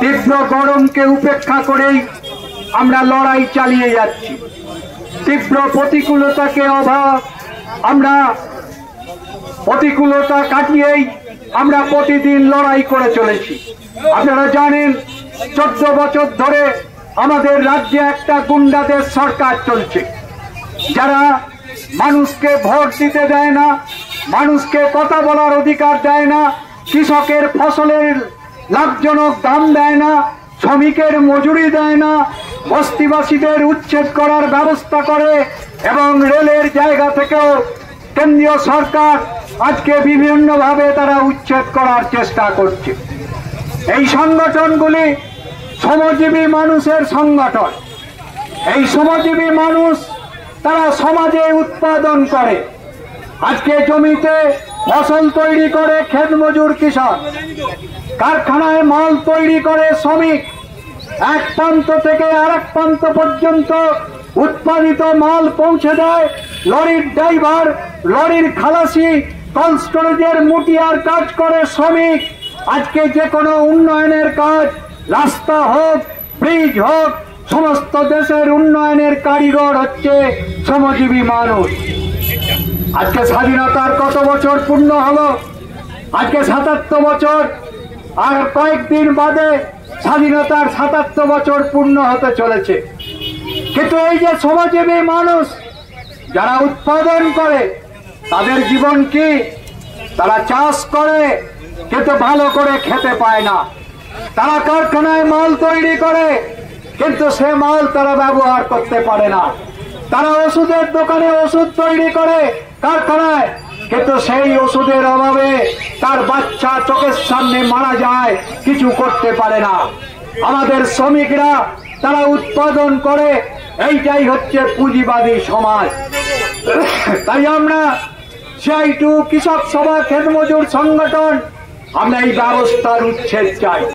তীব্র গরমকে উপেক্ষা করেই আমরা লড়াই চালিয়ে যাচ্ছি। তীব্র প্রতিকূলতাকে আমরা প্রতিকূলতা কাটিয়েই আমরা প্রতিদিন লড়াই করে চলেছি। আপনারা জানেন 14 বছর ধরে আমাদের রাজ্যে একটা গুন্ডাদের সরকার চলছে, যারা মানুষকে ভোট দিতে দেয় না, মানুষকে কথা বলার অধিকার দেয় না, কৃষকের ফসলের লাভজনক দাম দেয় না, শ্রমিকের মজুরি দেয় না, বস্তিবাসীদের উচ্ছেদ করার ব্যবস্থা করে এবং রেলের জায়গা থেকেও কেন্দ্রীয় সরকার আজকে বিভিন্নভাবে তারা উচ্ছেদ করার চেষ্টা করছে। এই সংগঠনগুলি শ্রমজীবী মানুষের সংগঠন। এই শ্রমজীবী মানুষ তারা সমাজে উৎপাদন করে। আজকে জমিতে ফসল তৈরি করে ক্ষেত মজুর কৃষক, কারখানায় মাল তৈরি করে শ্রমিক, এক প্রান্ত থেকে আরেক প্রান্ত পর্যন্ত উৎপাদিত মাল পৌঁছে দেয় লরির ড্রাইভার, লরির খালাসি, কোল্ড স্টোরেজের মুটিয়ার কাজ করে শ্রমিক। আজকে যে কোনো উন্নয়নের কাজ, রাস্তা হোক, ব্রিজ হোক, সমস্ত দেশের উন্নয়নের কারিগর হচ্ছে শ্রমজীবী মানুষ। আজকে স্বাধীনতার কত বছর পূর্ণ হলো? আজকে 77 বছর, আর কয়েকদিন বাদে স্বাধীনতার 77 বছর পূর্ণ হতে চলেছে। কিন্তু এই যে শ্রমজীবী মানুষ যারা উৎপাদন করে, তাদের জীবন কি? তারা চাষ করে কিন্তু ভালো করে খেতে পায় না। তারা কারখানায় মাল তৈরি করে কিন্তু সে মাল তারা ব্যবহার করতে পারে না। তারা ওষুধের দোকানে ওষুধ তৈরি করে কারখানায়, কিন্তু সেই ওষুধের অভাবে তার বাচ্চা চোখের সামনে মারা যায়, কিছু করতে পারে না। আমাদের শ্রমিকরা তারা উৎপাদন করে, এইটাই হচ্ছে পুঁজিবাদী সমাজ। তাই আমরা CITU, কৃষক সভা, ক্ষেত মজুর সংগঠন, আমরা এই ব্যবস্থার উচ্ছেদ চাই।